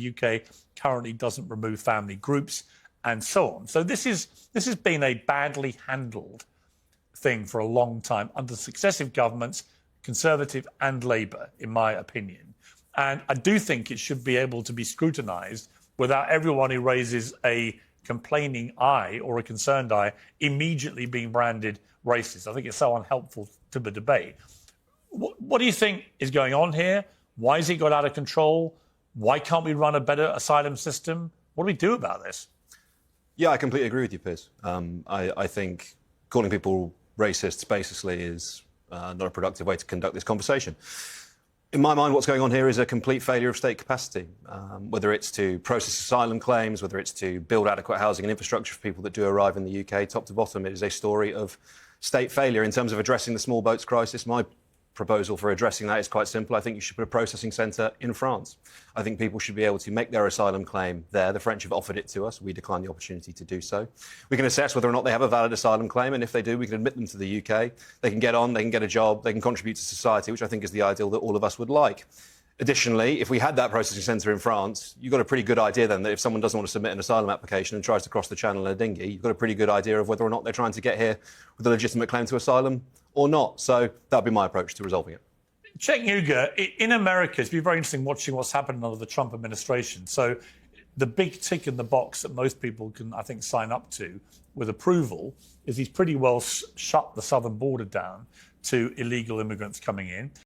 The UK currently doesn't remove family groups and so on. So this has been a badly handled thing for a long time under successive governments, Conservative and Labour, in my opinion. And I do think it should be able to be scrutinised without everyone who raises a complaining eye or a concerned eye immediately being branded racist. I think it's so unhelpful to the debate. What do you think is going on here? Why has it got out of control? Why can't we run a better asylum system? What do we do about this? Yeah, I completely agree with you, Piers. I think calling people racists basically is not a productive way to conduct this conversation. In my mind, what's going on here is a complete failure of state capacity, whether it's to process asylum claims, whether it's to build adequate housing and infrastructure for people that do arrive in the UK. Top to bottom, it is a story of state failure. In terms of addressing the small boats crisis, my proposal for addressing that is quite simple. I think you should put a processing centre in France. I think people should be able to make their asylum claim there. The French have offered it to us. We declined the opportunity to do so. We can assess whether or not they have a valid asylum claim, and if they do, we can admit them to the UK. They can get on, they can get a job, they can contribute to society, which I think is the ideal that all of us would like. Additionally, if we had that processing centre in France, you've got a pretty good idea then that if someone doesn't want to submit an asylum application and tries to cross the channel in a dinghy, you've got a pretty good idea of whether or not they're trying to get here with a legitimate claim to asylum or not. So that would be my approach to resolving it. Cenk Uygur, in America, it's been very interesting watching what's happened under the Trump administration. So the big tick in the box that most people can, I think, sign up to with approval is he's pretty well shut the southern border down to illegal immigrants coming in.